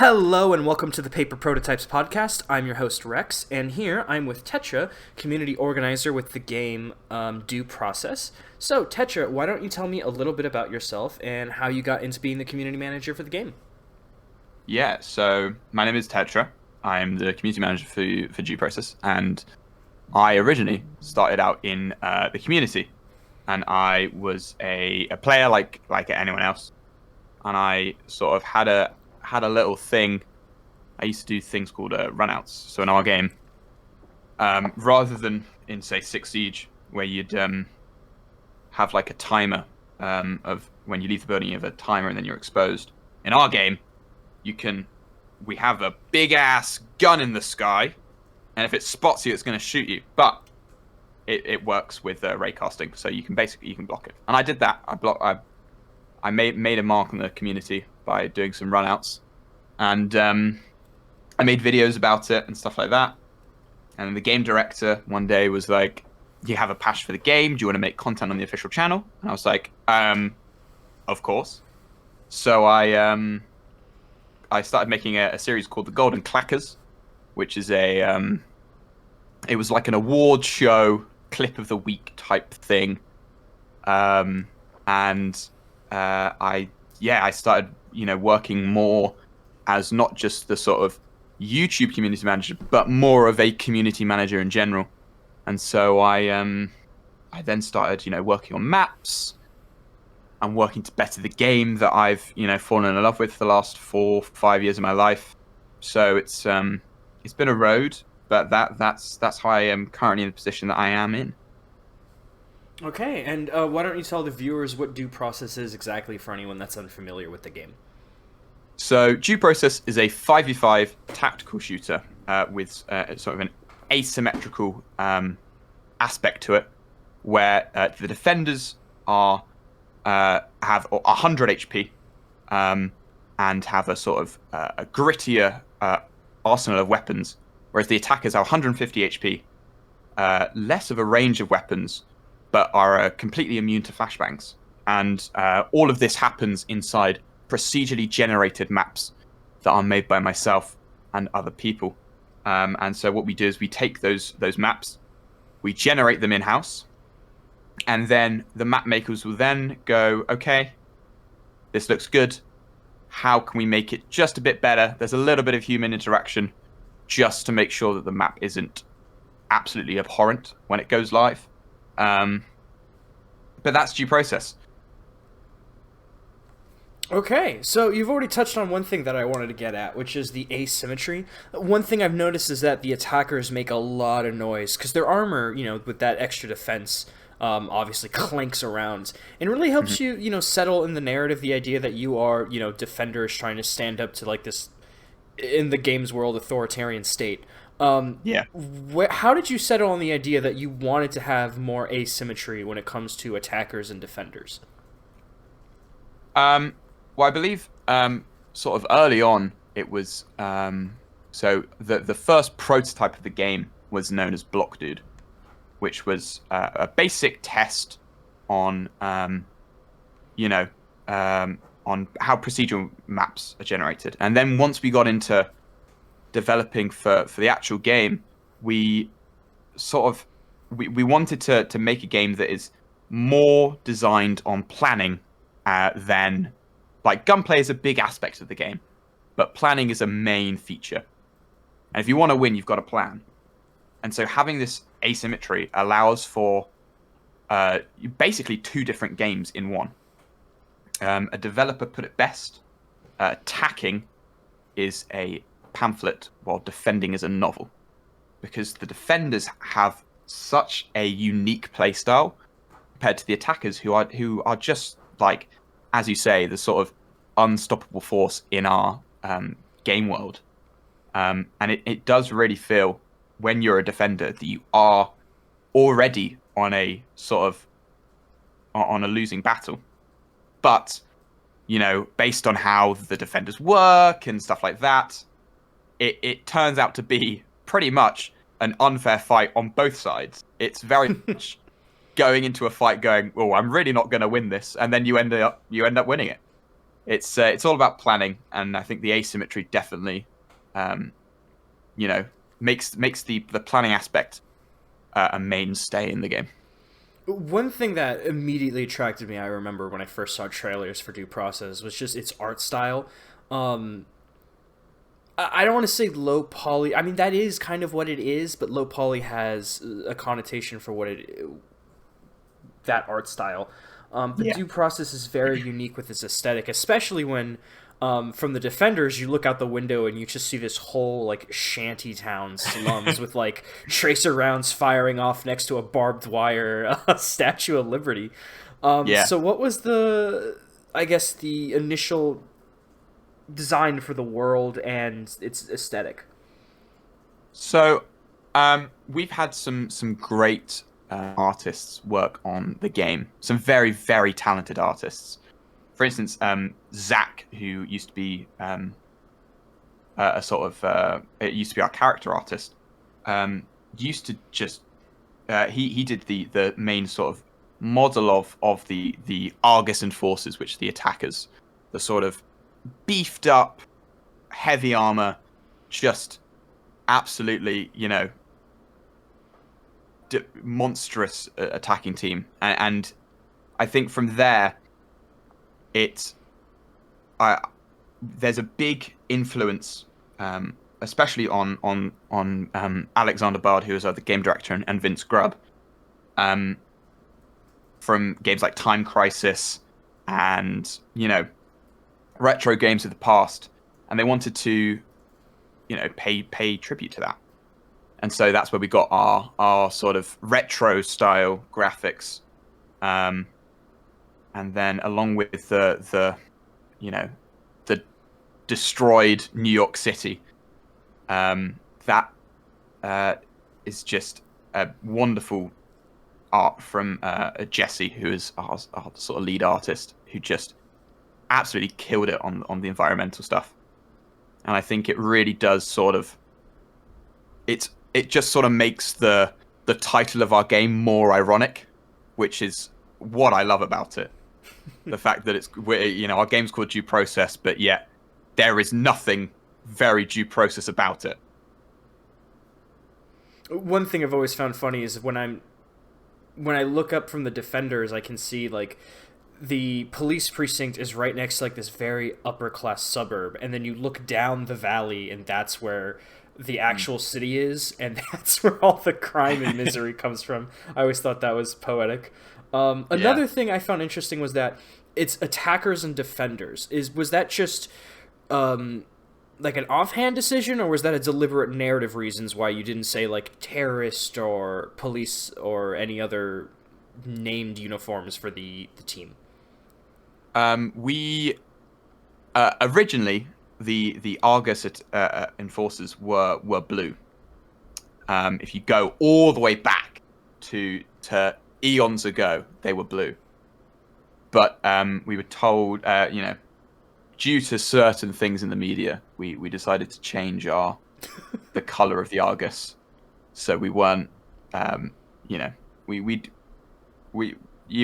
Hello and welcome to the Paper Prototypes podcast. I'm your host Rex, and here I'm with Tetra, community organizer with the game Due Process. So Tetra, why don't you tell me a little bit about yourself and how you got into being the community manager for the game? Yeah, so my name is Tetra. I'm the community manager for Due Process, and I originally started out in the community, and I was a player like anyone else, and I sort of had a little thing. I used to do things called runouts. So in our game, rather than in say Six Siege, where you'd have like a timer of when you leave the building, you have a timer and then you're exposed. In our game, we have a big ass gun in the sky, and if it spots you, it's going to shoot you. But it works with raycasting, so you can block it. And I did that. I made a mark on the community by doing some runouts, and I made videos about it and stuff like that. And the game director one day was like, "Do you have a passion for the game? Do you want to make content on the official channel?" And I was like, "Of course." So I started making a series called The Golden Clackers, which is it was like an award show clip of the week type thing. I started, working more as not just the sort of YouTube community manager, but more of a community manager in general. And so I then started, working on maps and working to better the game that I've, fallen in love with for the last 4-5 years of my life. So it's been a road, but that's how I am currently in the position that I am in. Okay, and why don't you tell the viewers what Due Process is exactly for anyone that's unfamiliar with the game? So Due Process is a 5v5 tactical shooter with sort of an asymmetrical aspect to it, where the defenders have 100 HP and have a sort of a grittier arsenal of weapons, whereas the attackers are 150 HP, less of a range of weapons, but are completely immune to flashbangs. And all of this happens inside procedurally generated maps that are made by myself and other people. And so what we do is we take those maps, we generate them in-house, and then the map makers will then go, okay, this looks good. How can we make it just a bit better? There's a little bit of human interaction just to make sure that the map isn't absolutely abhorrent when it goes live. But that's Due Process. Okay, so you've already touched on one thing that I wanted to get at, which is the asymmetry. One thing I've noticed is that the attackers make a lot of noise, because their armor, with that extra defense, obviously clanks around, and really helps you, settle in the narrative the idea that you are, defenders trying to stand up to, like, this, in the game's world, authoritarian state. Yeah. How did you settle on the idea that you wanted to have more asymmetry when it comes to attackers and defenders? Well, I believe sort of early on it was so the first prototype of the game was known as Block Dude, which was a basic test on on how procedural maps are generated. And then once we got into developing for the actual game, we sort of we wanted to make a game that is more designed on planning than, like, gunplay is a big aspect of the game, but planning is a main feature. And if you want to win, you've got to plan. And so having this asymmetry allows for basically two different games in one. A developer put it best. Attacking is a pamphlet, while defending is a novel. Because the defenders have such a unique playstyle compared to the attackers, who are just, like, as you say, the sort of unstoppable force in our game world. And it does really feel, when you're a defender, that you are already on a sort of on a losing battle. But, based on how the defenders work and stuff like that, it turns out to be pretty much an unfair fight on both sides. It's very much going into a fight going, "Oh, I'm really not going to win this," and then you end up winning it. It's all about planning, and I think the asymmetry definitely, um, you know, makes the planning aspect a mainstay in the game. One thing that immediately attracted me, I remember when I first saw trailers for Due Process, was just its art style. Um, I don't want to say low poly. I mean, that is kind of what it is, but low poly has a connotation for what it that art style. But Yeah. Due Process is very unique with its aesthetic, especially when from the Defenders you look out the window and you just see this whole like shanty town slums with like tracer rounds firing off next to a barbed wire Statue of Liberty. Yeah. So what was I guess the initial design for the world and its aesthetic? So, we've had some great artists work on the game. Some very very talented artists. For instance, Zach, who used to be a sort of it used to be our character artist, used to just he did the main sort of model of the Argus enforcers, which are the attackers, the sort of beefed up heavy armor, just absolutely, monstrous attacking team. And I think from there, it I there's a big influence, especially on Alexander Bard, who is the game director, and Vince Grubb, um, from games like Time Crisis and retro games of the past, and they wanted to pay tribute to that. And so that's where we got our sort of retro style graphics, um, and then along with you know the destroyed New York City, that is just a wonderful art from Jesse, who is our sort of lead artist, who just absolutely killed it on the environmental stuff. And I think it really does sort of it just sort of makes the title of our game more ironic, which is what I love about it. The fact that our game's called Due Process, but yet there is nothing very due process about it. One thing I've always found funny is when I look up from the Defenders, I can see like the police precinct is right next to like this very upper class suburb, and then you look down the valley and that's where the actual city is, and that's where all the crime and misery comes from. I always thought that was poetic. Yeah. Another thing I found interesting was that it's attackers and defenders. Was that just um, like an offhand decision, or was that a deliberate narrative reasons why you didn't say like terrorist or police or any other named uniforms for the team? We originally the Argus enforcers were blue. If you go all the way back to eons ago, they were blue. But we were told, due to certain things in the media, we decided to change the color of the Argus, so we weren't, you know, we we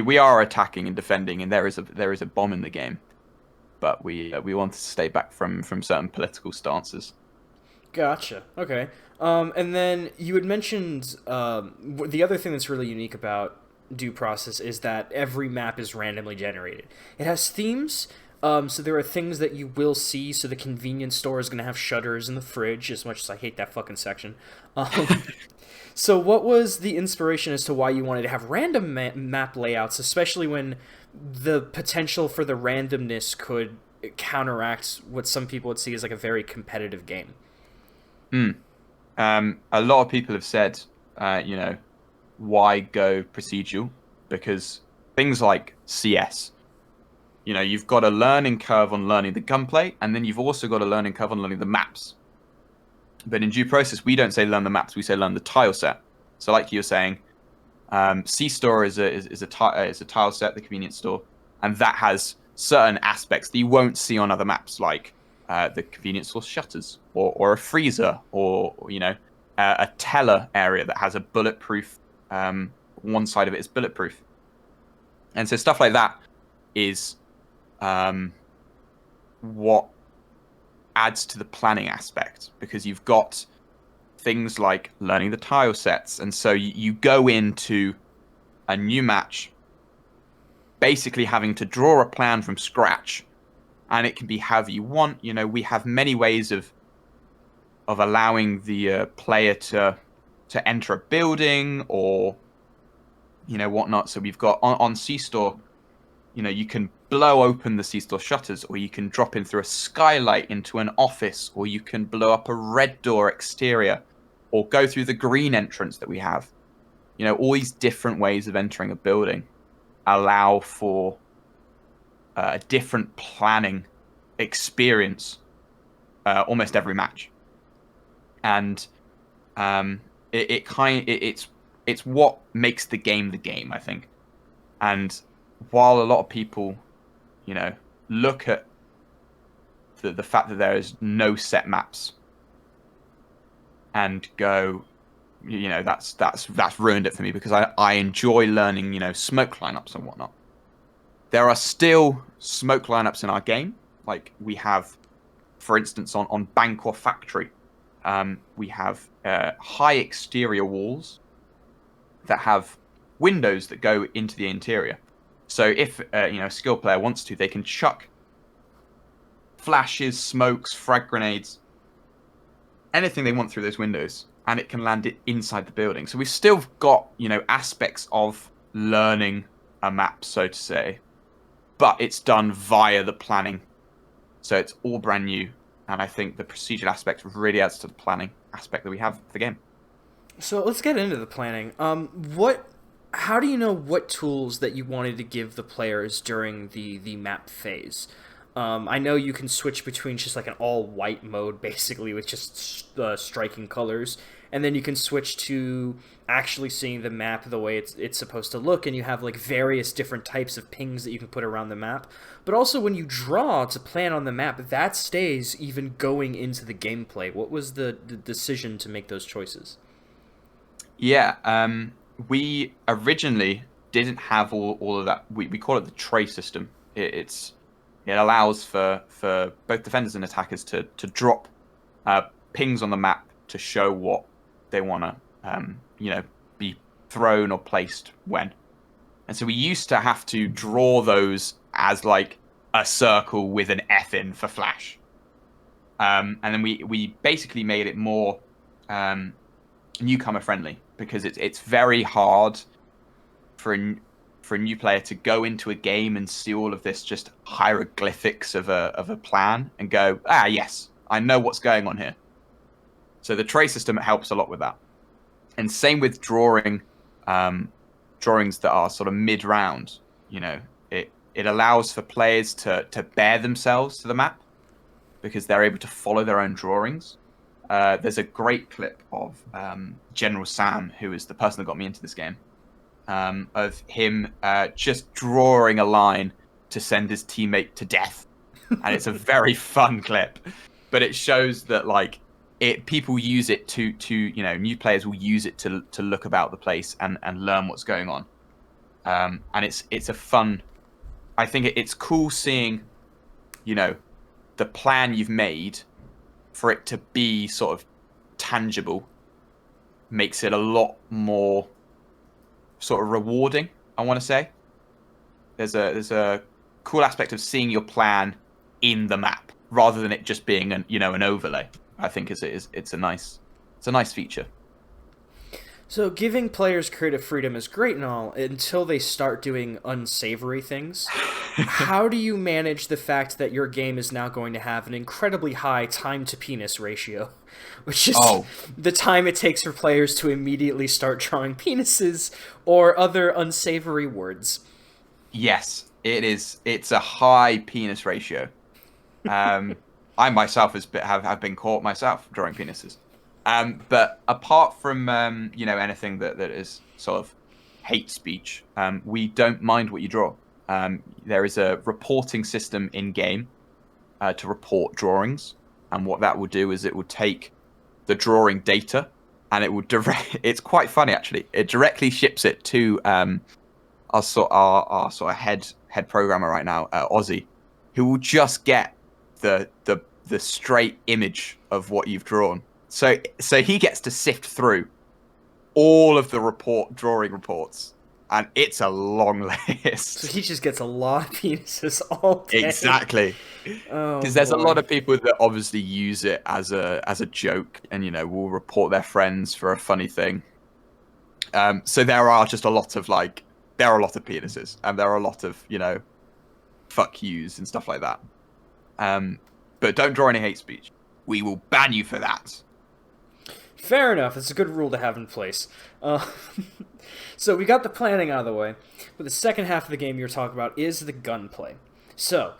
we are attacking and defending, and there is a bomb in the game, but we wanted to stay back from certain political stances. Gotcha. Okay. And then you had mentioned the other thing that's really unique about Due Process is that every map is randomly generated. It has themes, so there are things that you will see. So the convenience store is going to have shutters in the fridge, as much as I hate that fucking section. Um, so what was the inspiration as to why you wanted to have random map layouts, especially when the potential for the randomness could counteract what some people would see as like a very competitive game? Hmm. A lot of people have said, why go procedural? Because things like CS, you've got a learning curve on learning the gunplay, and then you've also got a learning curve on learning the maps. But in Due Process, we don't say learn the maps; we say learn the tile set. So, like you're saying, C store is a tile set, the convenience store, and that has certain aspects that you won't see on other maps, like the convenience store shutters, or a freezer, or a teller area that has a bulletproof. Um, , . . 。. 。. 。. 。. 。. . 。. . 1 side of it is bulletproof, and so stuff like that is, um, you know, what adds to the planning aspect, because you've got things like learning the tile sets, and so you go into a new match basically having to draw a plan from scratch, and it can be however you want. You know, we have many ways of allowing the player to enter a building, or whatnot. So we've got on C-Store, you can blow open the C-Store shutters, or you can drop in through a skylight into an office, or you can blow up a red door exterior, or go through the green entrance that we have. All these different ways of entering a building allow for a different planning experience almost every match. And it's what makes the game, I think. And while a lot of people, look at the fact that there is no set maps and go, that's ruined it for me, because I enjoy learning, smoke lineups and whatnot. There are still smoke lineups in our game. Like we have, for instance, on bank or factory, we have high exterior walls that have windows that go into the interior. So if a skill player wants to, they can chuck flashes, smokes, frag grenades, anything they want through those windows, and it can land it inside the building. So we've still got, aspects of learning a map, so to say, but it's done via the planning. So it's all brand new, and I think the procedural aspect really adds to the planning aspect that we have for the game. So let's get into the planning. How do you know what tools that you wanted to give the players during the map phase? I know you can switch between just like an all-white mode, basically, with just striking colors, and then you can switch to actually seeing the map the way it's supposed to look, and you have like various different types of pings that you can put around the map. But also when you draw to plan on the map, that stays even going into the gameplay. What was the decision to make those choices? Yeah, we originally didn't have all of that. We call it the tray system. It allows for both defenders and attackers to drop pings on the map to show what they want to be thrown or placed when. And so we used to have to draw those as like a circle with an F in for flash. And then we basically made it more newcomer friendly, because it's very hard for a new player to go into a game and see all of this just hieroglyphics of a plan and go, yes, I know what's going on here. So the tray system helps a lot with that. And same with drawings that are sort of mid-round. It allows for players to bear themselves to the map, because they're able to follow their own drawings. There's a great clip of General Sam, who is the person that got me into this game, of him just drawing a line to send his teammate to death. And it's a very fun clip, but it shows that people use it to new players will use it to look about the place and learn what's going on. And it's a fun. I think it's cool seeing, the plan you've made, for it to be sort of tangible, makes it a lot more sort of rewarding, I want to say. There's a cool aspect of seeing your plan in the map rather than it just being an overlay. I think it's a nice feature. So giving players creative freedom is great and all until they start doing unsavory things. How do you manage the fact that your game is now going to have an incredibly high time to penis ratio, which is the time it takes for players to immediately start drawing penises or other unsavory words? Yes, it is. It's a high penis ratio. I myself have been caught myself drawing penises. But apart from anything that is sort of hate speech, we don't mind what you draw. There is a reporting system in game to report drawings, and what that will do is it will take the drawing data and it will it's quite funny actually. It directly ships it to our sort of head programmer right now, Ozzy, who will just get the straight image of what you've drawn. So he gets to sift through all of the drawing reports, and it's a long So list. he just gets a lot of penises all day. Exactly. Oh Because there's a lot boy. of people that obviously use it as a joke, and will report their friends for a funny thing. So there are just a lot of penises, and there are a lot of fuck yous and stuff like that. But don't draw any hate speech. We will ban you for that. Fair enough. It's a good rule to have in place. Uh, so we got the planning out of the way, but the second half of the game you're talking about is the gunplay. So,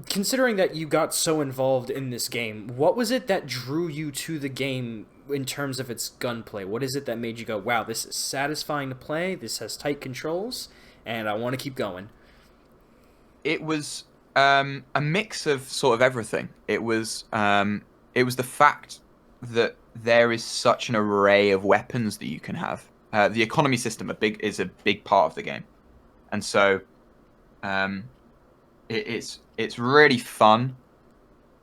considering that you got so involved in this game, what was it that drew you to the game in terms of its gunplay? What is it that made you go, wow, this is satisfying to play, this has tight controls, and I want to keep going? It was a mix of sort of everything. It was the fact that there is such an array of weapons that you can have. The economy system is a big part of the game, and so it's really fun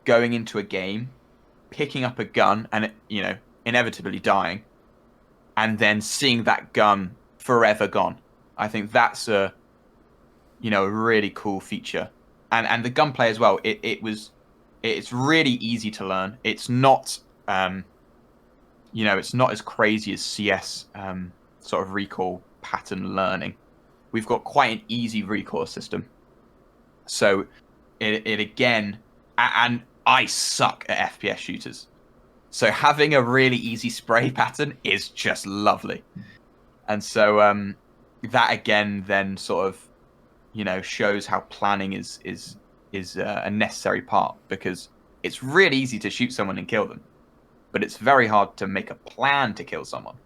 going into a game, picking up a gun and inevitably dying, and then seeing that gun forever gone. I think that's a really cool feature, and the gunplay as well. It's really easy to learn. It's not it's not as crazy as CS sort of recoil pattern learning. We've got quite an easy recoil system. So it again, and I suck at FPS shooters. So having a really easy spray pattern is just lovely. And so that again then sort of shows how planning is a necessary part, because it's really easy to shoot someone and kill them, but it's very hard to make a plan to kill someone.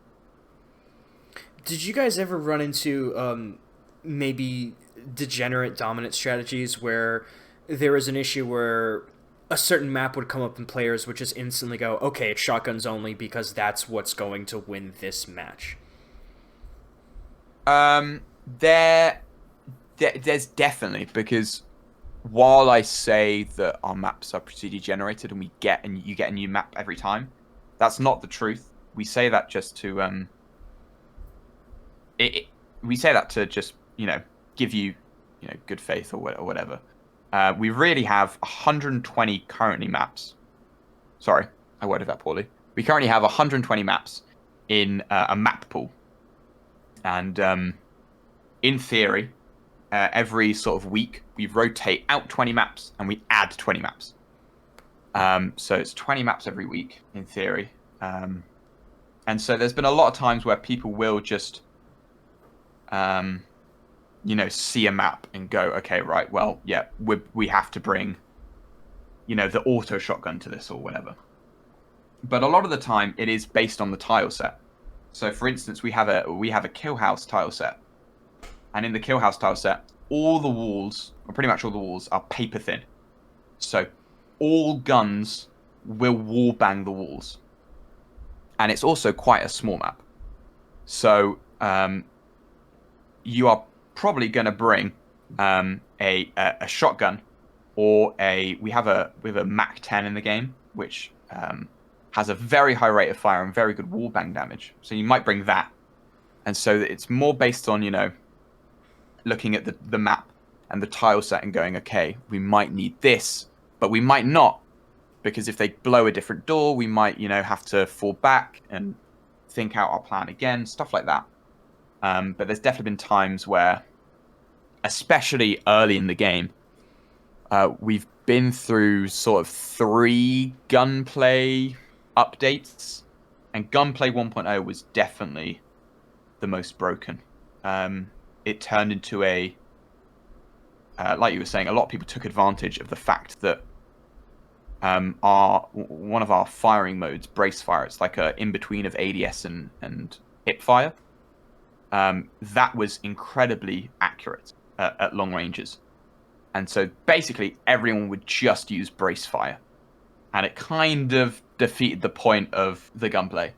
Did you guys ever run into maybe degenerate dominant strategies where there was an issue where a certain map would come up and players would just instantly go, okay, it's shotguns only because that's what's going to win this match? There's definitely, because while I say that our maps are procedurally generated and you get a new map every time, that's not the truth. We say that just to we say that to just give you good faith or whatever. We really have 120 currently maps. Sorry, I worded that poorly. We currently have 120 maps in a map pool, and in theory, every sort of week we rotate out 20 maps and we add 20 maps. So it's 20 maps every week in theory. And so there's been a lot of times where people will just see a map and go, okay, right, well, yeah, we have to bring the auto shotgun to this or whatever. But a lot of the time it is based on the tile set. So for instance, we have a kill house tile set, and in the kill house tile set, all the walls, or pretty much all the walls, are paper thin. So all guns will wall bang the walls, and it's also quite a small map. So you are probably going to bring a shotgun, or we have a Mac 10 in the game, which has a very high rate of fire and very good wall bang damage. So you might bring that, and so it's more based on looking at the map and the tile set and going, okay, we might need this, but we might not, because if they blow a different door, we might have to fall back and think out our plan again, stuff like that. But there's definitely been times where, especially early in the game, we've been through sort of 3 gunplay updates, and Gunplay 1.0 was definitely the most broken. It turned into like you were saying, a lot of people took advantage of the fact that one of our firing modes, brace fire, it's like a in between of ADS and hip fire. That was incredibly accurate at long ranges, and so basically everyone would just use brace fire, and it kind of defeated the point of the gunplay.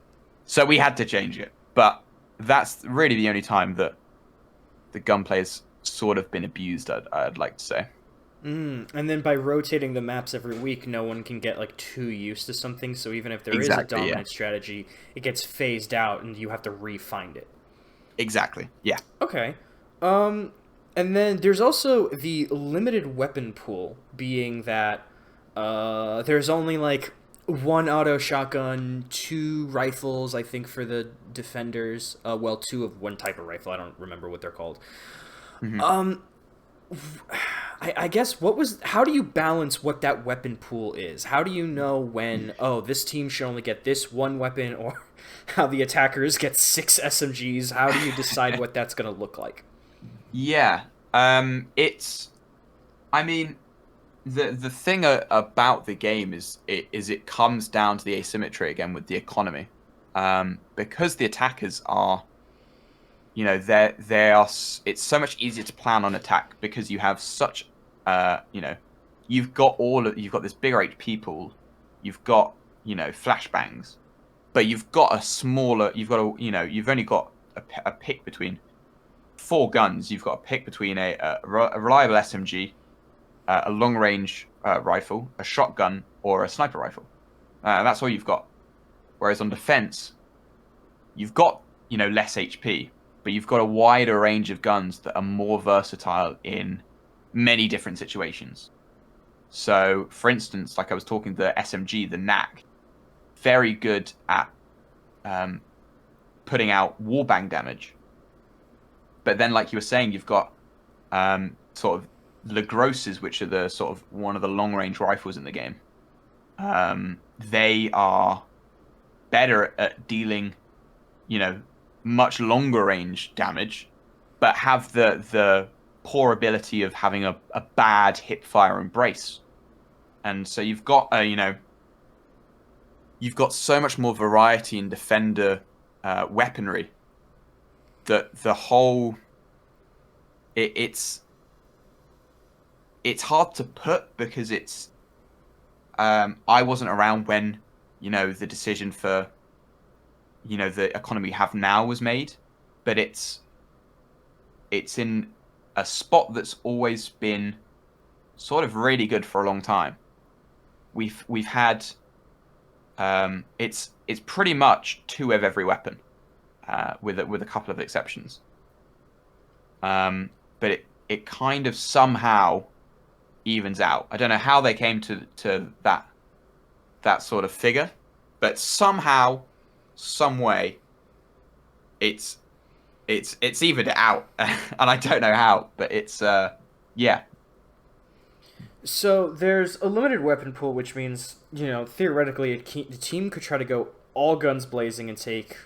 So we had to change it, but that's really the only time that the gunplay has sort of been abused, I'd like to say. And then by rotating the maps every week, no one can get like too used to something. So even if there is a Exactly. Yeah. dominant strategy, it gets phased out, and you have to re-find it. Exactly. Yeah. Okay. Um, and then there's also the limited weapon pool, being that there's only like one auto shotgun, two rifles, I think, for the defenders. Well, two of one type of rifle. I don't remember what they're called. Hmm. Um, I guess what was how do you balance what that weapon pool is? How do you know when this team should only get this one weapon, or how the attackers get six SMGs? How do you decide what that's going to look like? Yeah. It's. I mean, the thing about the game is it comes down to the asymmetry again with the economy, because the attackers are, it's so much easier to plan on attack because you have such, you've got this bigger HP pool, you've got flashbangs, but you've only got a pick between four guns. You've got a pick between a reliable SMG, a long range rifle, a shotgun, or a sniper rifle. That's all you've got. Whereas on defense, you've got less HP, but you've got a wider range of guns that are more versatile in many different situations. So, for instance, like I was talking, the SMG, the knack, very good at um, putting out wallbang damage. But then, like you were saying, you've got sort of Lagrosses, which are the sort of one of the long range rifles in the game. They are better at dealing, you know, much longer range damage, but have the poor ability of having a bad hip fire and brace. And so you've got you've got so much more variety in defender weaponry that the whole it, it's it's hard to put because it's I wasn't around when the decision for the economy we have now was made, but it's in a spot that's always been sort of really good for a long time. We've had it's pretty much two of every weapon, with a couple of exceptions. But it kind of somehow evens out. I don't know how they came to that sort of figure, but somehow, some way, it's it's evened it out, and I don't know how, but it's yeah. So there's a limited weapon pool, which means theoretically the team could try to go all guns blazing and take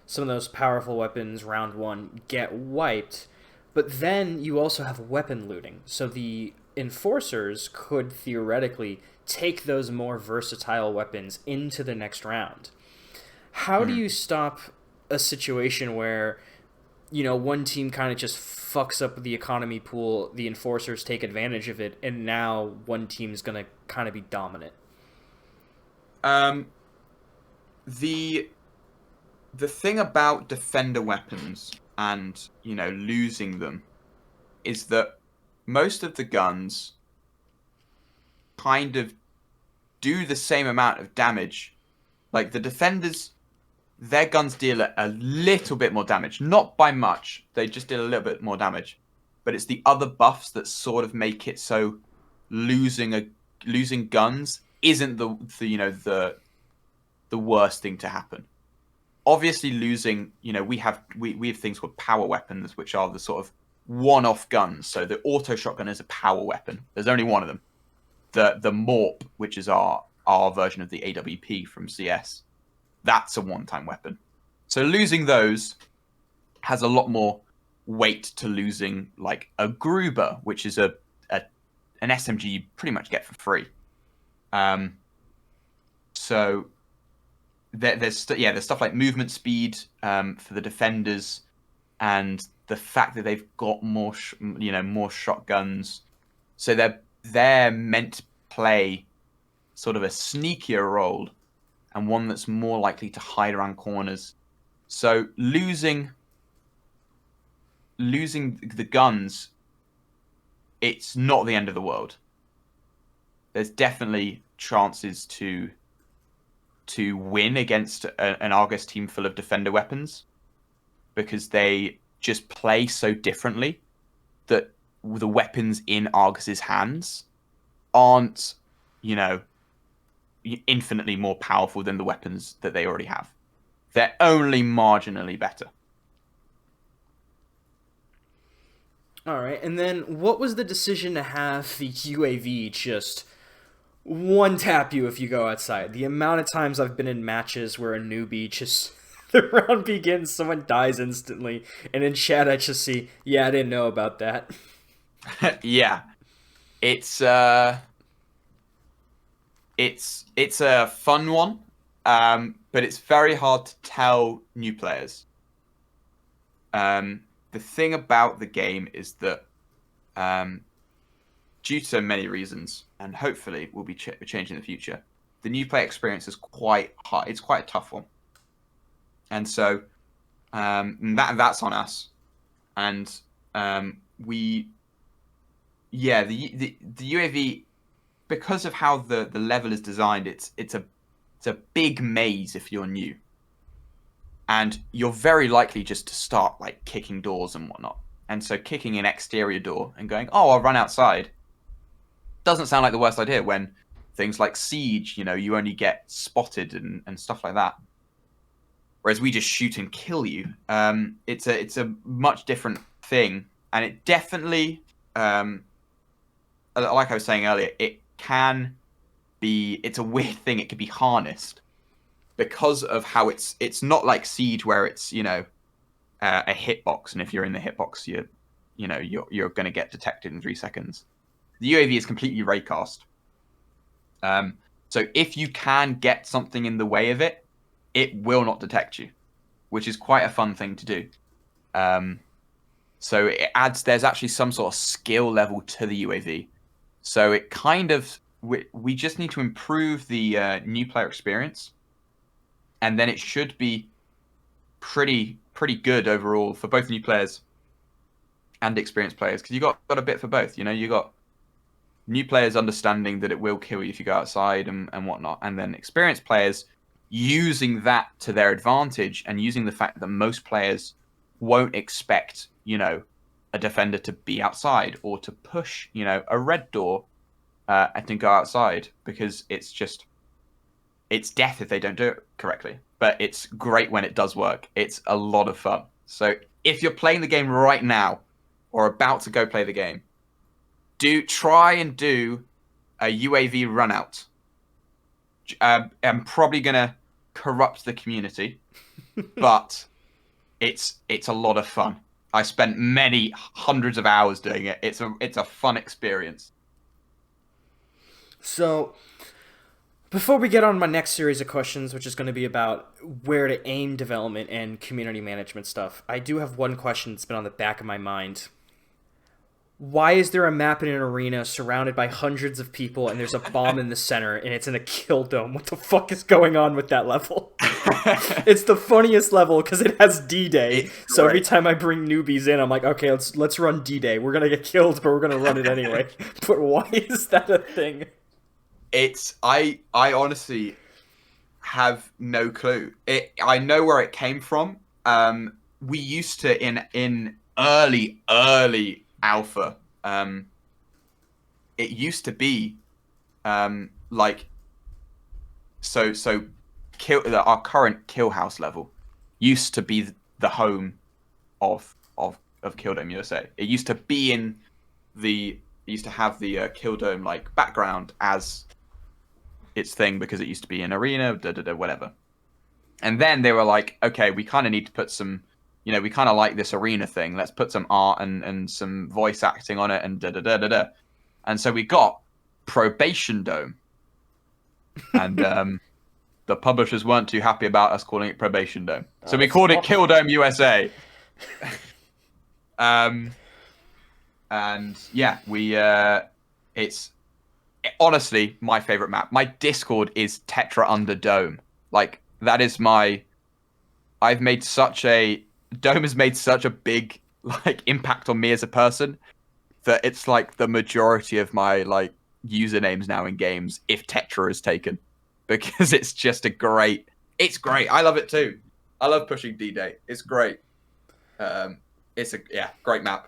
some of those powerful weapons round one, get wiped. But then you also have weapon looting, so the enforcers could theoretically take those more versatile weapons into the next round. How do Mhm. you stop a situation where one team kind of just fucks up the economy pool, the enforcers take advantage of it, and now one team's gonna kind of be dominant? Um, the the thing about defender weapons and losing them is that most of the guns kind of do the same amount of damage. Like the defenders, their guns deal a little bit more damage, not by much. They just deal a little bit more damage, but it's the other buffs that sort of make it so losing guns isn't the worst thing to happen. Obviously, losing, we have things called power weapons, which are the sort of one-off guns. So the auto shotgun is a power weapon. There's only one of them. The Morp, which is our version of the AWP from CS, that's a one-time weapon. So losing those has a lot more weight to losing like a Gruber, which is an SMG you pretty much get for free. Um, so there's stuff like movement speed for the defenders, and the fact that they've got more shotguns, so they're meant to play sort of a sneakier role and one that's more likely to hide around corners. So losing the guns, it's not the end of the world. there's definitely chances to win against an Argus team full of defender weapons, because they just play so differently that the weapons in Argus's hands aren't, you know, infinitely more powerful than the weapons that they already have. They're only marginally better. All right, and then what was the decision to have the UAV just one tap you if you go outside? The amount of times I've been in matches where a newbie just the round begins, someone dies instantly, and in chat I just see, yeah, I didn't know about that. Yeah, it's it's a fun one, but it's very hard to tell new players. The thing about the game is that, due to many reasons, and hopefully will be changing in the future, the new player experience is quite hard. It's quite a tough one, and so that's on us. And we, yeah, the UAV, because of how the level is designed, it's a big maze if you're new, and you're very likely just to start like kicking doors and whatnot. And so kicking an exterior door and going, oh, I'll run outside, doesn't sound like the worst idea when things like Siege, you know, you only get spotted and stuff like that. Whereas we just shoot and kill you. It's a much different thing, and it definitely, like I was saying earlier, it's a weird thing. It can be harnessed because of how it's not like Siege where it's, you know, a hitbox, and if you're in the hitbox, you're going to get detected in 3 seconds. The UAV is completely raycast. So if you can get something in the way of it, it will not detect you, which is quite a fun thing to do. So there's actually some sort of skill level to the UAV. So it kind of, we just need to improve the new player experience, and then it should be pretty good overall for both new players and experienced players, because you got a bit for both. You know, you got new players understanding that it will kill you if you go outside and whatnot, and then experienced players using that to their advantage, and using the fact that most players won't expect, you know, a defender to be outside or to push, you know, a red door and to go outside, because it's death if they don't do it correctly. But it's great when it does work. It's a lot of fun. So if you're playing the game right now or about to go play the game, try and do a UAV run out. I'm probably gonna corrupt the community, but it's a lot of fun. I spent many hundreds of hours doing it. It's a fun experience. So, before we get on my next series of questions, which is going to be about where to aim development and community management stuff, I do have one question that's been on the back of my mind. Why is there a map in an arena surrounded by hundreds of people and there's a bomb in the center and it's in a kill dome? What the fuck is going on with that level? It's the funniest level because it has D-Day. So every time I bring newbies in, I'm like, okay, let's run D-Day. We're gonna get killed, but we're gonna run it anyway. But why is that a thing? I honestly have no clue. I know where it came from. We used to in early alpha. It used to be like our current kill house level used to be the home of Kill Dome USA. It used to be it used to have the Kill Dome like background as its thing, because it used to be an arena, whatever. And then they were like, okay, we kind of need to put some, you know, we kind of like this arena thing. Let's put some art and some voice acting on it and And so we got Probation Dome. And the publishers weren't too happy about us calling it Probation Dome. So we called it Kill Dome USA. And yeah, it's honestly my favorite map. My Discord is Tetra under Dome. Like, that is Dome has made such a big like impact on me as a person that it's like the majority of my like usernames now in games if Tetra is taken, because it's just it's great. I love it too. I love pushing D-Day. It's great. It's a great map.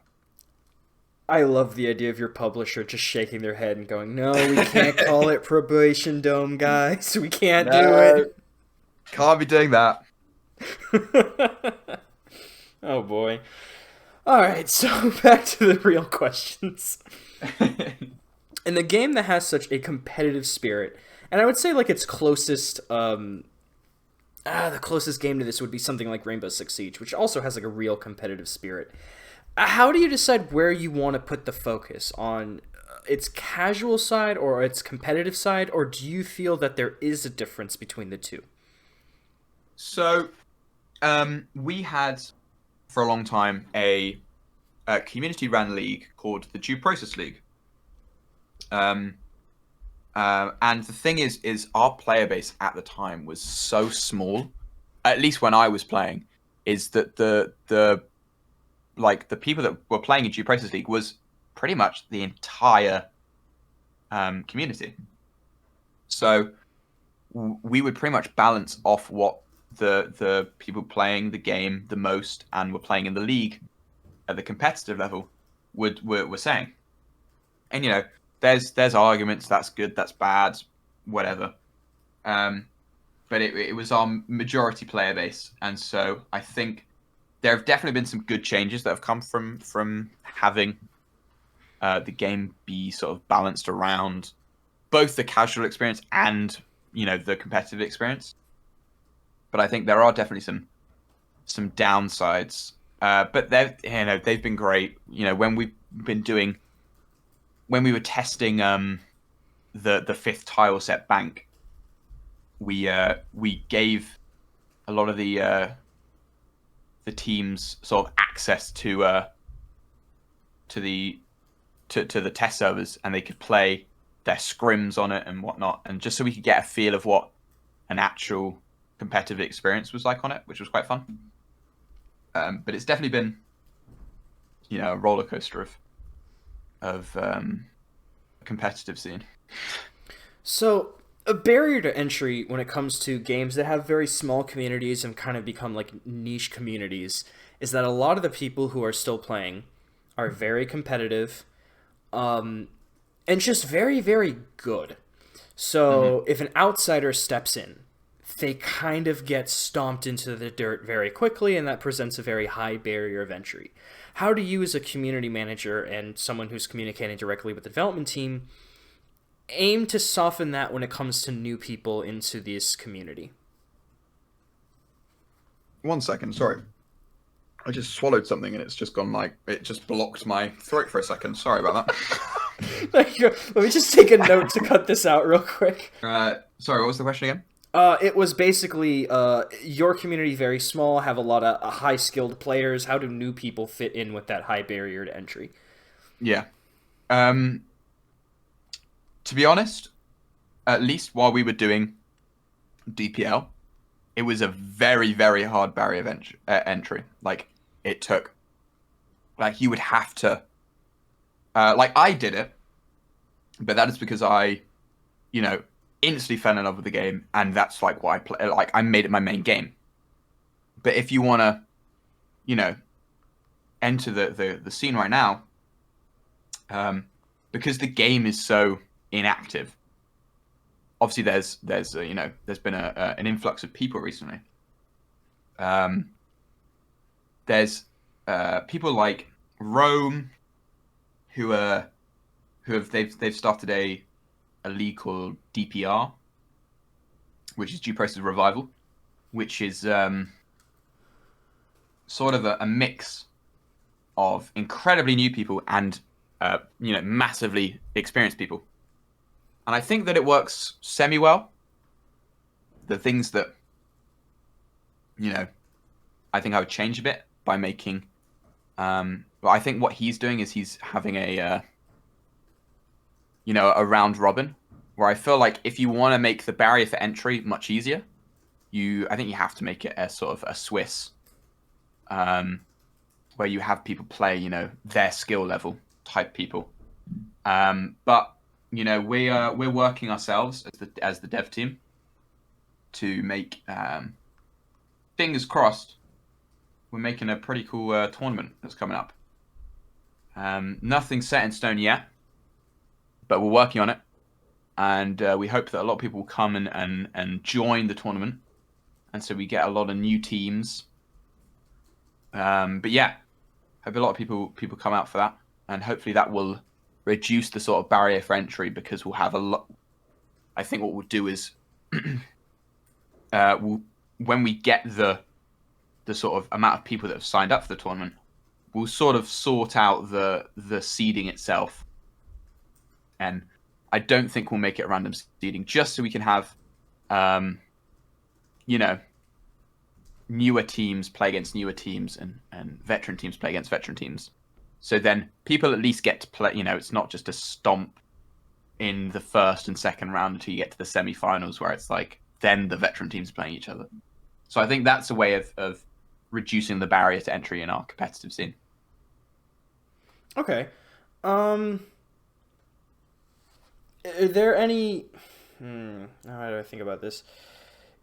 I love the idea of your publisher just shaking their head and going, "No, we can't call it Probation Dome, guys. We can't do it." Can't be doing that. Oh boy. All right, so back to the real questions. In a game that has such a competitive spirit, and I would say like its closest, the closest game to this would be something like Rainbow Six Siege, which also has like a real competitive spirit. How do you decide where you want to put the focus on its casual side or its competitive side, or do you feel that there is a difference between the two? So, we had for a long time a community-run league called the Due Process League. And the thing is our player base at the time was so small, at least when I was playing, is that the people that were playing in Due Process League was pretty much the entire community. So we would pretty much balance off what the people playing the game the most and were playing in the league at the competitive level were saying. And there's arguments, that's good, that's bad, whatever. But it was our majority player base, and so I think there have definitely been some good changes that have come from having the game be sort of balanced around both the casual experience and the competitive experience. But I think there are definitely some downsides. But they've been great. When we were testing the fifth tile set bank, we gave a lot of the teams sort of access to the test servers, and they could play their scrims on it and whatnot, and just so we could get a feel of what an actual competitive experience was like on it, which was quite fun. But it's definitely been a roller coaster of a competitive scene. So a barrier to entry when it comes to games that have very small communities and kind of become like niche communities is that a lot of the people who are still playing are very competitive, and just very, very good. So if an outsider steps in, they kind of get stomped into the dirt very quickly, and that presents a very high barrier of entry. How do you, as a community manager and someone who's communicating directly with the development team, aim to soften that when it comes to new people into this community? 1 second, sorry. I just swallowed something and it's just gone it just blocked my throat for a second. Sorry about that. There you go. Let me just take a note to cut this out real quick. Sorry, what was the question again? It was basically your community very small, have a lot of high skilled players. How do new people fit in with that high barrier to entry? Yeah. To be honest, at least while we were doing DPL, it was a very, very hard barrier of entry. It took, you would have to, I did it, but that is because I, instantly fell in love with the game, and that's what I play. I made it my main game. But if you want to, enter the scene right now, because the game is so inactive. Obviously, there's been an influx of people recently. There's people like Rome, they've started a league called DPR, which is Due Process Revival, which is sort of a mix of incredibly new people and massively experienced people. And I think that it works semi-well. The things that, I think I would change a bit by making... I think what he's doing is he's having a round robin, where I feel like if you want to make the barrier for entry much easier, I think you have to make it a sort of a Swiss, where you have people play, their skill level type people. But we're working ourselves as the dev team to make fingers crossed. We're making a pretty cool tournament that's coming up. Nothing set in stone yet, but we're working on it, and we hope that a lot of people will come and join the tournament, and so we get a lot of new teams. But yeah, hope a lot of people come out for that, and hopefully that will reduce the sort of barrier for entry, because we'll have a lot. I think what we'll do is, when we get the sort of amount of people that have signed up for the tournament, we'll sort of sort out the seeding itself. And I don't think we'll make it random seeding, just so we can have, newer teams play against newer teams, and veteran teams play against veteran teams. So then people at least get to play, it's not just a stomp in the first and second round until you get to the semi-finals, where it's like, then the veteran teams playing each other. So I think that's a way of reducing the barrier to entry in our competitive scene. Okay. Are there any... how do I think about this?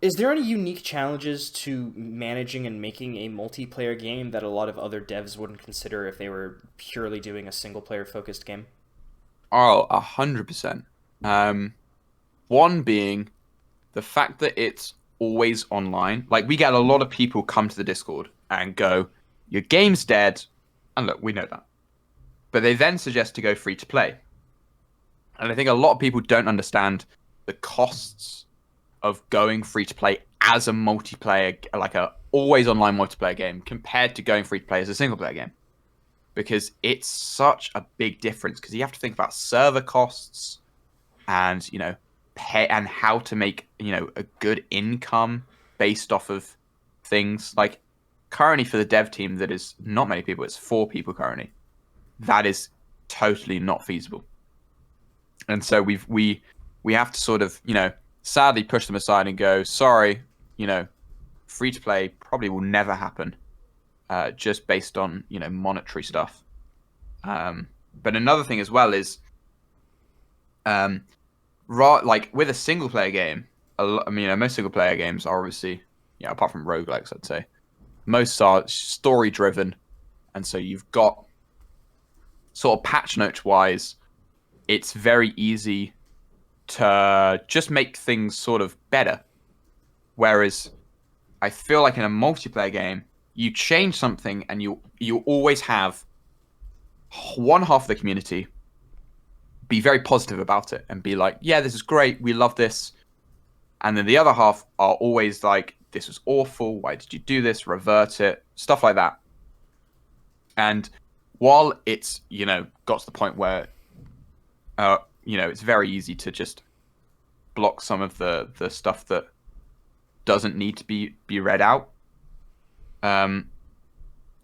Is there any unique challenges to managing and making a multiplayer game that a lot of other devs wouldn't consider if they were purely doing a single-player focused game? Oh, 100%. One being the fact that it's always online. Like, we get a lot of people come to the Discord and go, your game's dead. And look, we know that. But they then suggest to go free to play. And I think a lot of people don't understand the costs of going free to play as a multiplayer, like a always online multiplayer game, compared to going free to play as a single player game. Because it's such a big difference, because you have to think about server costs and, pay, and how to make, a good income based off of things. Like, currently for the dev team, that is not many people, it's 4 people currently. That is totally not feasible. And so we have to sort of, sadly push them aside and go, sorry, free to play probably will never happen, just based on, monetary stuff. But another thing as well is, like with a single player game, most single player games are obviously, apart from roguelikes, I'd say, most are story driven. And so you've got sort of patch note wise, it's very easy to just make things sort of better. Whereas I feel like in a multiplayer game, you change something and you always have one half of the community be very positive about it and be like, yeah, this is great, we love this. And then the other half are always like, this was awful, why did you do this, revert it, stuff like that. And while it's, got to the point where, it's very easy to just block some of the stuff that doesn't need to be read out.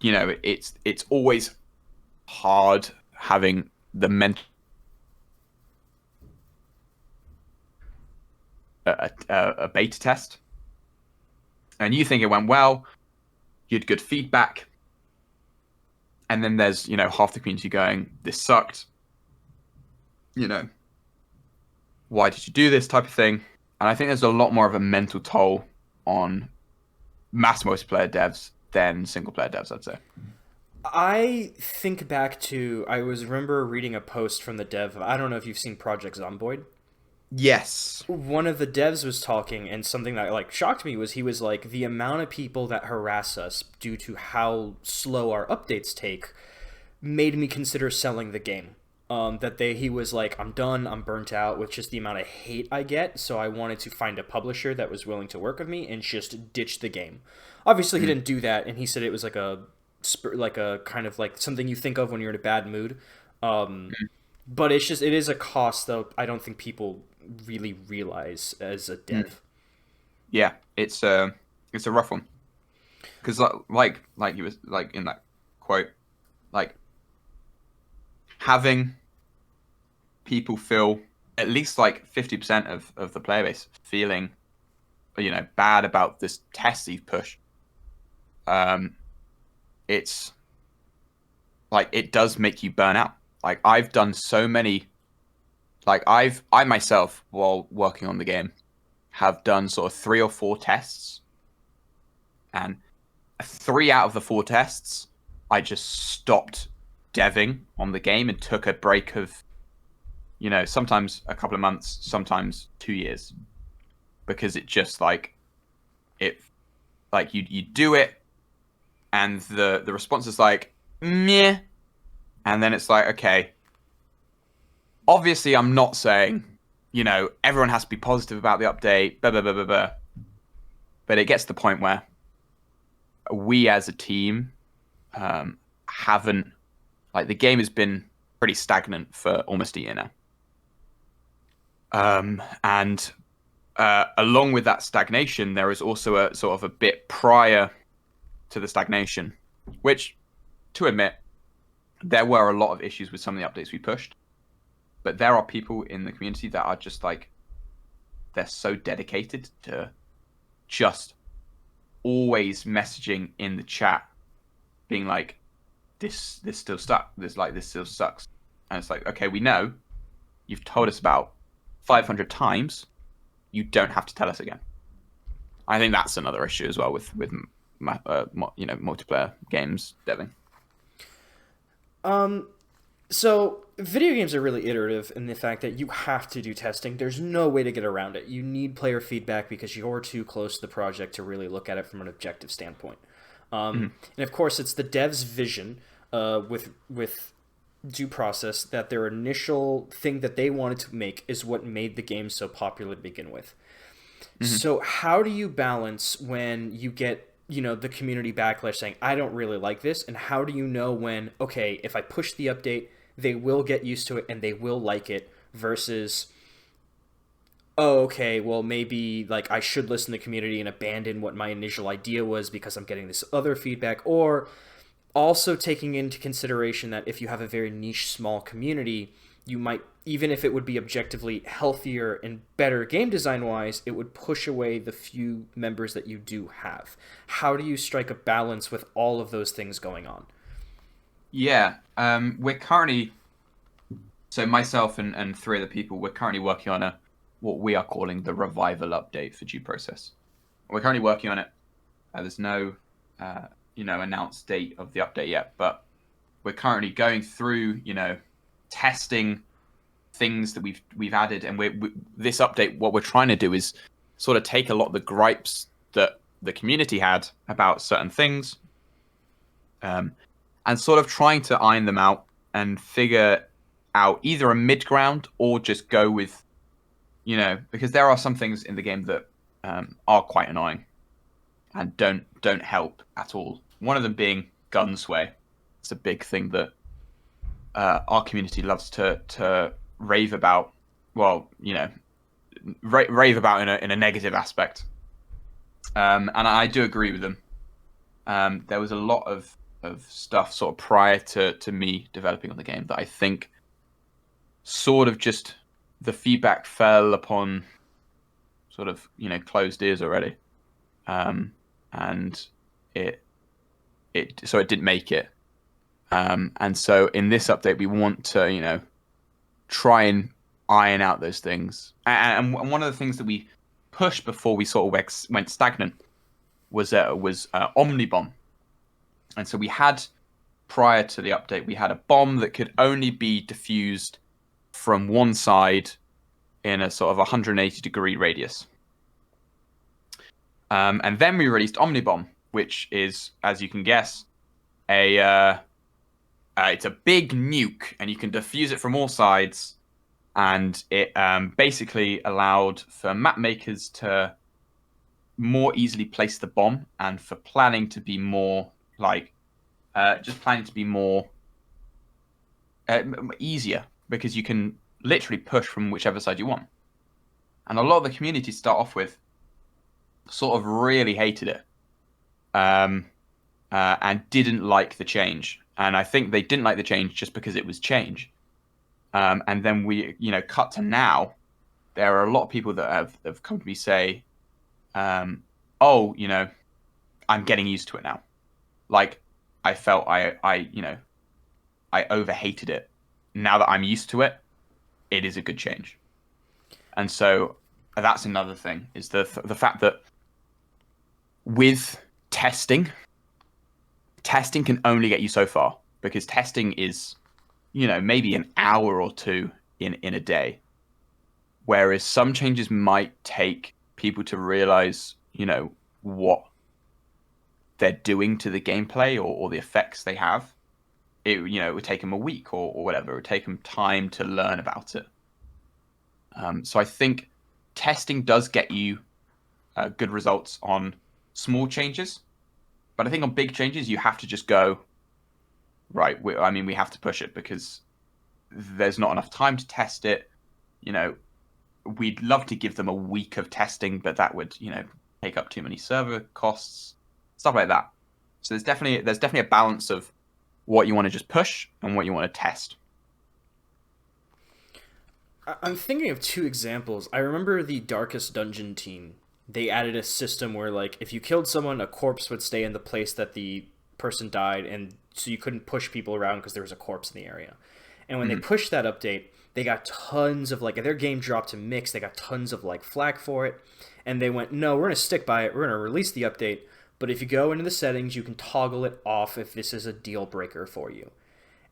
It's always hard having the mental a beta test, and you think it went well, you had good feedback, and then there's half the community going, this sucked, why did you do this, type of thing. And I think there's a lot more of a mental toll on mass multiplayer devs than single player devs, I'd say. I think back to, remember reading a post from the dev. I don't know if you've seen Project Zomboid. Yes. One of the devs was talking, and something that like shocked me was he was like, the amount of people that harass us due to how slow our updates take made me consider selling the game. He was like, I'm done, I'm burnt out with just the amount of hate I get, so I wanted to find a publisher that was willing to work with me and just ditch the game. Obviously, he didn't do that, and he said it was like a kind of like something you think of when you're in a bad mood. But it is a cost though I don't think people really realize as a dev. Yeah, it's a rough one, because like you was like in that quote, like having people feel, at least like 50% of the player base feeling, bad about this test you've pushed. It's like, it does make you burn out. Like, I've done so many like I myself, while working on the game, have done sort of 3 or 4 tests, and 3 out of the 4 tests, I just stopped deving on the game and took a break of, sometimes a couple of months, sometimes 2 years, because it just it you do it, and the response is like meh, and then it's like, okay, obviously I'm not saying everyone has to be positive about the update, blah blah blah blah blah, but it gets to the point where we as a team haven't, the game has been pretty stagnant for almost a year now. And along with that stagnation, there is also a sort of a bit prior to the stagnation, which, to admit, there were a lot of issues with some of the updates we pushed. But there are people in the community that are just they're so dedicated to just always messaging in the chat, being like, this still stuck. This still sucks. And it's like, okay, we know you've told us about 500 times. You don't have to tell us again. I think that's another issue as well with multiplayer games deving. So video games are really iterative in the fact that you have to do testing. There's no way to get around it. You need player feedback because you're too close to the project to really look at it from an objective standpoint. And of course, it's the dev's vision with due process that their initial thing that they wanted to make is what made the game so popular to begin with. So how do you balance when you get the community backlash saying, I don't really like this, and how do you know when, okay, if I push the update, they will get used to it and they will like it, versus, oh, okay, well, maybe I should listen to the community and abandon what my initial idea was because I'm getting this other feedback, or also taking into consideration that if you have a very niche, small community, you might, even if it would be objectively healthier and better game design-wise, it would push away the few members that you do have. How do you strike a balance with all of those things going on? Yeah, we're currently, so myself and 3 other people, we're currently working on what we are calling the revival update for due process. We're currently working on it. There's no announced date of the update yet, but we're currently going through testing things that we've added, and this update, what we're trying to do is sort of take a lot of the gripes that the community had about certain things, and sort of trying to iron them out and figure out either a mid ground or just go with, because there are some things in the game that are quite annoying and don't help at all. One of them being gun sway. It's a big thing that our community loves to rave about. Well, rave about in a negative aspect. And I do agree with them. There was a lot of stuff sort of prior to me developing on the game that I think sort of just the feedback fell upon sort of closed ears already, and it didn't make it. And so in this update, we want to try and iron out those things. And one of the things that we pushed before we sort of went stagnant was Omnibomb. And so we had, prior to the update, we had a bomb that could only be diffused from one side in a sort of 180-degree radius. And then we released Omnibomb, which is, as you can guess, it's a big nuke, and you can diffuse it from all sides. And it basically allowed for map makers to more easily place the bomb, and for planning to be more easier, because you can literally push from whichever side you want. And a lot of the community to start off with sort of really hated it, and didn't like the change. And I think they didn't like the change just because it was change. And then we, cut to now, there are a lot of people that have come to me say, I'm getting used to it now. I felt I over hated it. Now that I'm used to it, it is a good change. And so that's another thing, is the fact that with testing can only get you so far, because testing is, maybe an hour or two in a day, whereas some changes might take people to realize, what they're doing to the gameplay, or the effects they have. It would take them a week or whatever. It would take them time to learn about it. So I think testing does get you good results on small changes, but I think on big changes you have to just go right. We have to push it, because there's not enough time to test it. We'd love to give them a week of testing, but that would take up too many server costs, stuff like that. So there's definitely a balance of what you want to just push and what you want to test. I'm thinking of two examples. I remember the Darkest Dungeon team. They added a system where, like, if you killed someone, a corpse would stay in the place that the person died, and so you couldn't push people around because there was a corpse in the area. And when they Mm-hmm. pushed that update, they got tons of, like, their game dropped to mix. They got tons of, like, flack for it, and they went, no, we're gonna stick by it. We're gonna release the update. But if you go into the settings, you can toggle it off if this is a deal breaker for you.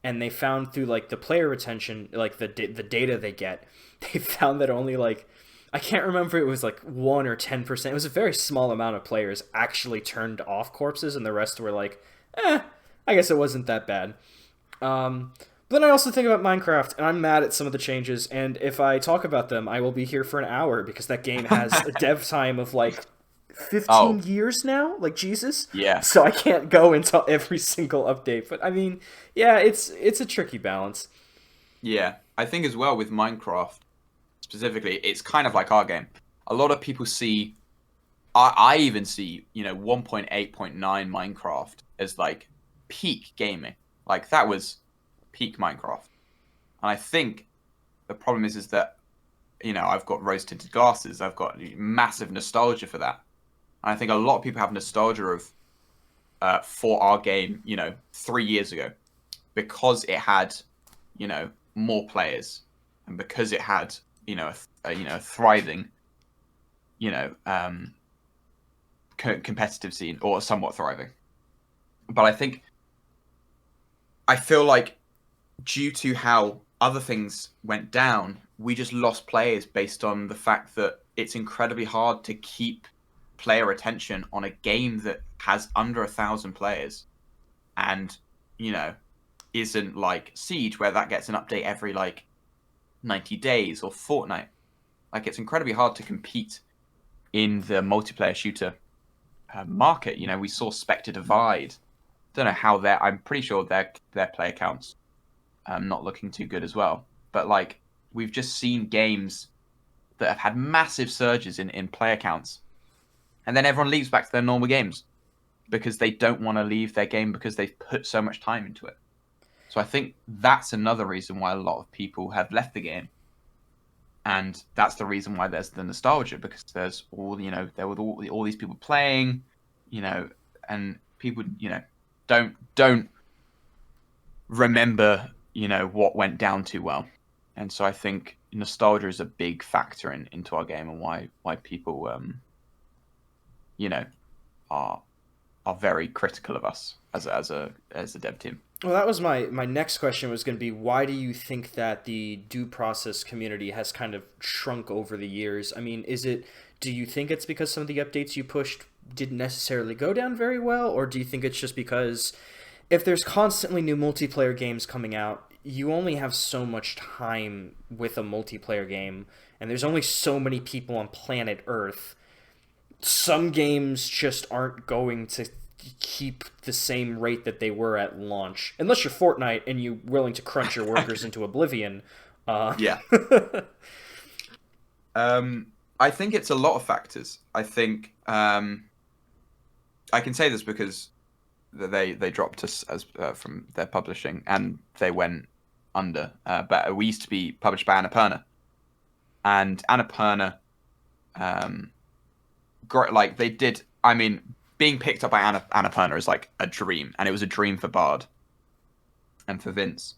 And they found through, like, the player retention, like the data they get, they found that only, like, I can't remember if it was like 1 or 10%. It was a very small amount of players actually turned off corpses, and the rest were like, I guess it wasn't that bad. But then I also think about Minecraft, and I'm mad at some of the changes, and if I talk about them, I will be here for an hour, because that game has a dev time of like 15 Oh, years now, like Jesus. yeah. So I can't go into every single update, but I mean, yeah, it's a tricky balance. Yeah, I think as well with Minecraft specifically, it's kind of like our game. A lot of people see, I even see, 1.8.9 Minecraft as like peak gaming. Like that was peak Minecraft. And I think the problem is that, I've got rose tinted glasses. I've got massive nostalgia for that. And I think a lot of people have nostalgia of for our game, 3 years ago, because it had, more players, and because it had, a thriving, you know, um, competitive scene, or somewhat thriving. But I feel like, due to how other things went down, we just lost players based on the fact that it's incredibly hard to keep player attention on a game that has under 1,000 players, and you know isn't like Siege, where that gets an update every like 90 days, or Fortnite. Like, it's incredibly hard to compete in the multiplayer shooter market. We saw Spectre Divide. Don't know how I'm pretty sure their player counts not looking too good as well. But like, we've just seen games that have had massive surges in player counts, and then everyone leaves back to their normal games because they don't want to leave their game because they've put so much time into it. So I think that's another reason why a lot of people have left the game, and that's the reason why there's the nostalgia, because there's there were all these people playing, and people don't remember what went down too well. And so I think nostalgia is a big factor into our game, and why people are very critical of us as a dev team. Well, that was my next question, was going to be, why do you think that the due process community has kind of shrunk over the years? I mean, do you think it's because some of the updates you pushed didn't necessarily go down very well, or do you think it's just because if there's constantly new multiplayer games coming out, you only have so much time with a multiplayer game, and there's only so many people on planet Earth. Some games just aren't going to keep the same rate that they were at launch, unless you're Fortnite and you're willing to crunch your workers into oblivion. Yeah. I think it's a lot of factors. I think I can say this because they dropped us as from their publishing, and they went under. But we used to be published by Annapurna, and Annapurna, like, they did. I mean, being picked up by Annapurna is like a dream, and it was a dream for Bard and for Vince.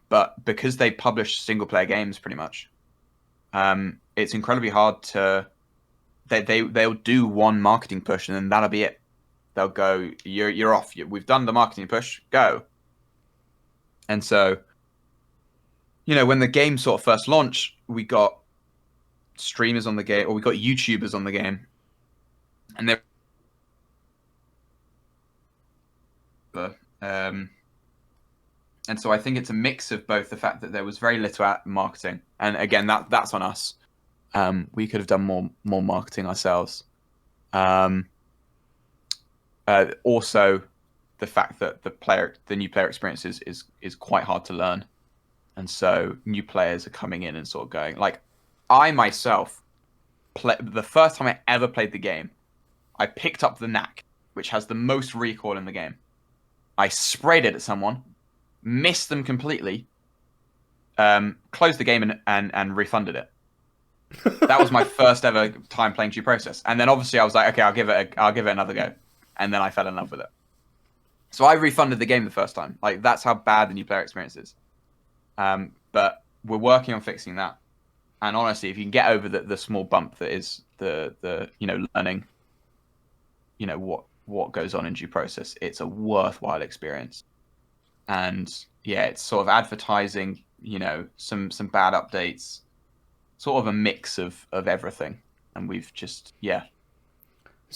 But because they publish single player games pretty much, it's incredibly hard to. They'll do one marketing push and then that'll be it. They'll go, you're off. We've done the marketing push. Go. And so, when the game sort of first launched, we got streamers on the game, or we got YouTubers on the game, and they're and so I think it's a mix of both the fact that there was very little marketing, and again that's on us. We could have done more marketing ourselves. Also, the fact that the new player experience is quite hard to learn, and so new players are coming in and sort of going like, I myself the first time I ever played the game, I picked up the knack, which has the most recoil in the game. I sprayed it at someone, missed them completely, closed the game and refunded it. That was my first ever time playing due process. And then obviously I was like, okay, I'll give it another go. And then I fell in love with it. So I refunded the game the first time. Like, that's how bad the new player experience is. But we're working on fixing that. And honestly, if you can get over the small bump that is the learning, what goes on in due process, it's a worthwhile experience. And yeah, it's sort of advertising, some bad updates, sort of a mix of everything. And we've just, yeah.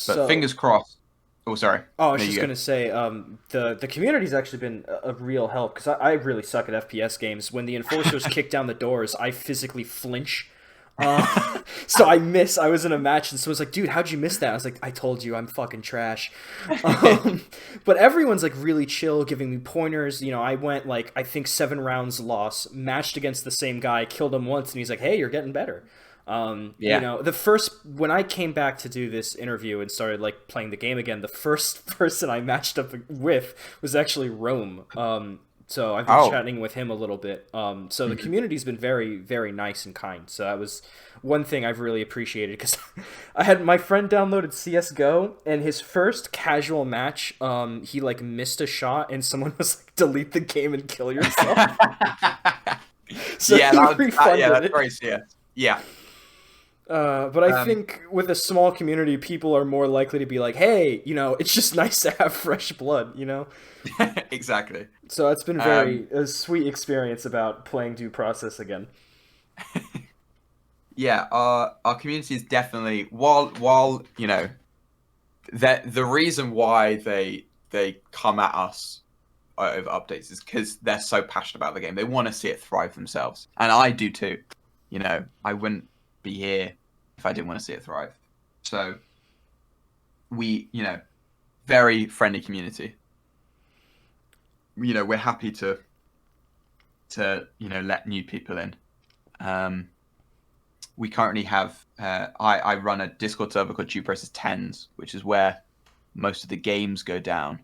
But fingers crossed. Oh, sorry. Oh, I was just gonna say, the community's actually been a real help, because I really suck at FPS games. When the enforcers kick down the doors, I physically flinch. So I was in a match, and someone's like, "Dude, how'd you miss that?" I was like, "I told you, I'm fucking trash." But everyone's like really chill, giving me pointers. I went like, I think 7 rounds loss, matched against the same guy, killed him once, and he's like, "Hey, you're getting better." The first, when I came back to do this interview and started like playing the game again, the first person I matched up with was actually Rome. So I've been chatting with him a little bit. So the community's been very, very nice and kind. So that was one thing I've really appreciated, because I had my friend downloaded CS:GO, and his first casual match, he like missed a shot, and someone was like, "Delete the game and kill yourself." So yeah, that's it. very CS. Yeah. But I think with a small community, people are more likely to be like, "Hey, it's just nice to have fresh blood," Exactly. So it's been a sweet experience about playing Due Process again. Yeah, our community is definitely, while that the reason why they come at us over updates is because they're so passionate about the game. They want to see it thrive themselves, and I do too. I wouldn't be here if I didn't want to see it thrive. So we, very friendly community. We're happy to let new people in. We currently have I run a Discord server called Due Process 10s, which is where most of the games go down.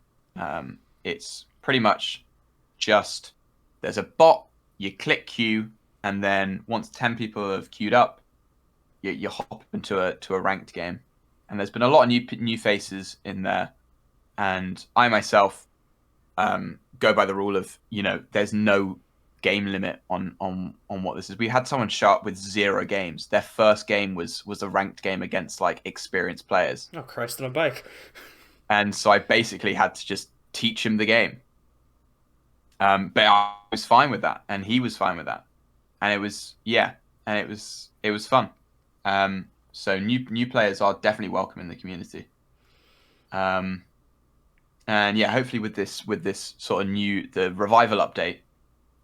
It's pretty much just, there's a bot, you click queue, and then once 10 people have queued up, you hop into a ranked game. And there's been a lot of new faces in there, and I myself go by the rule of, there's no game limit on what this is. We had someone show up with 0 games. Their first game was a ranked game against like experienced players. Oh, Christ on a bike. And so I basically had to just teach him the game. But I was fine with that, and he was fine with that, and it was fun. So new players are definitely welcome in the community. And yeah, hopefully with this sort of the revival update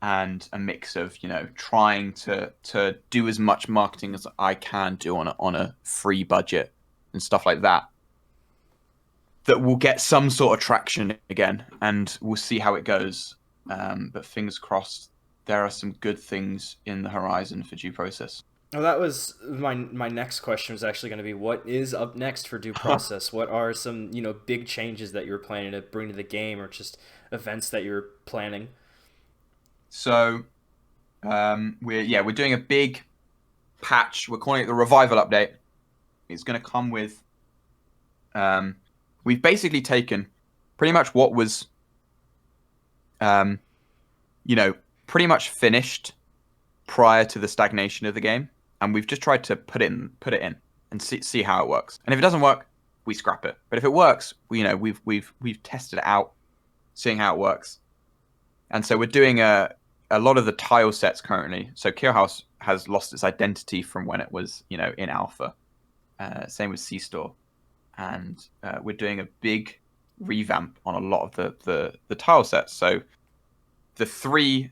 and a mix of trying to do as much marketing as I can do on a free budget and stuff like that, that we'll get some sort of traction again, and we'll see how it goes. But fingers crossed, there are some good things in the horizon for Due Process. Oh, that was my next question was actually going to be, what is up next for Due Process? What are some, big changes that you're planning to bring to the game, or just events that you're planning? So, we're doing a big patch. We're calling it the Revival Update. It's going to come with, we've basically taken pretty much what was, pretty much finished prior to the stagnation of the game, and we've just tried to put it in and see how it works. And if it doesn't work, we scrap it. But if it works, we've tested it out, seeing how it works. And so we're doing a lot of the tile sets currently. So Kill House has lost its identity from when it was, in alpha. Same with C-Store. And we're doing a big revamp on a lot of the tile sets. So the three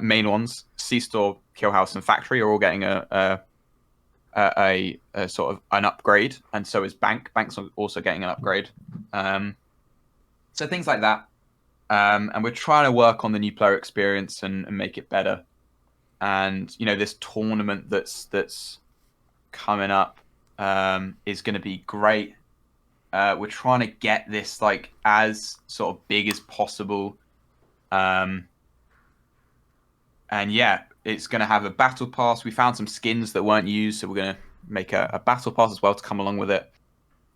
main ones, C-Store, Kill House, and Factory, are all getting a sort of an upgrade, and so is Bank. Bank's also getting an upgrade. So things like that. And we're trying to work on the new player experience and make it better. And this tournament that's coming up is going to be great. We're trying to get this like as sort of big as possible. And yeah, it's going to have a battle pass. We found some skins that weren't used, so we're going to make a battle pass as well to come along with it.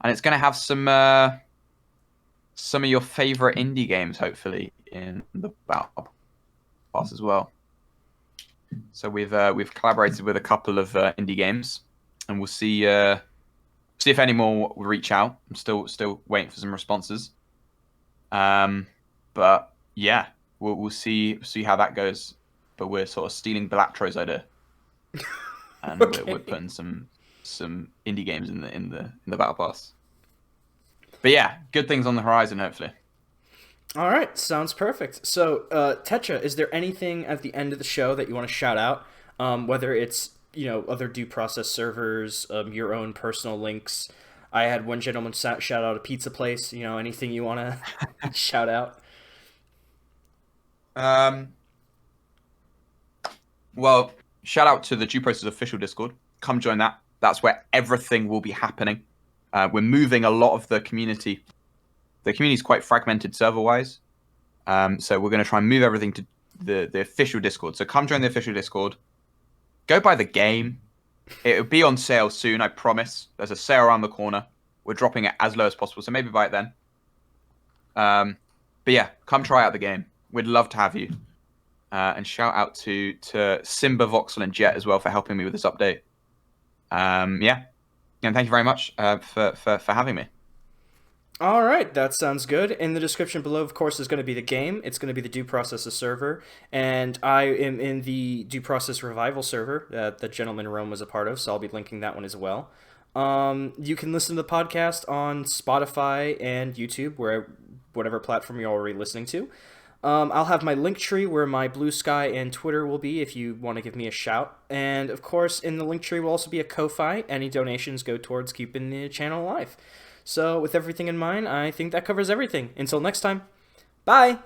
And it's going to have some of your favorite indie games, hopefully, in the battle pass as well. So we've collaborated with a couple of indie games, and we'll see if any more will reach out. I'm still waiting for some responses. But yeah, we'll see how that goes. But we're sort of stealing Belatro's idea, and Okay. we're putting some indie games in the battle pass. But yeah, good things on the horizon, hopefully. All right, sounds perfect. So, Tetra, is there anything at the end of the show that you want to shout out? Whether it's other due process servers, your own personal links. I had one gentleman shout out a pizza place. Anything you want to shout out? Well, shout out to the Due Process official Discord. Come join that. That's where everything will be happening. We're moving a lot of the community. The community is quite fragmented server-wise. So we're going to try and move everything to the official Discord. So come join the official Discord. Go buy the game. It'll be on sale soon, I promise. There's a sale around the corner. We're dropping it as low as possible, so maybe buy it then. But yeah, come try out the game. We'd love to have you. And shout out to Simba, Voxel, and Jet as well for helping me with this update. Yeah. And thank you very much for having me. All right, that sounds good. In the description below, of course, is going to be the game. It's going to be the Due Process server, and I am in the Due Process Revival server that the gentleman Rome was a part of, so I'll be linking that one as well. You can listen to the podcast on Spotify and YouTube, whatever platform you're already listening to. I'll have my Linktree where my Blue Sky and Twitter will be if you want to give me a shout. And, of course, in the Linktree will also be a Ko-Fi. Any donations go towards keeping the channel alive. So, with everything in mind, I think that covers everything. Until next time, bye!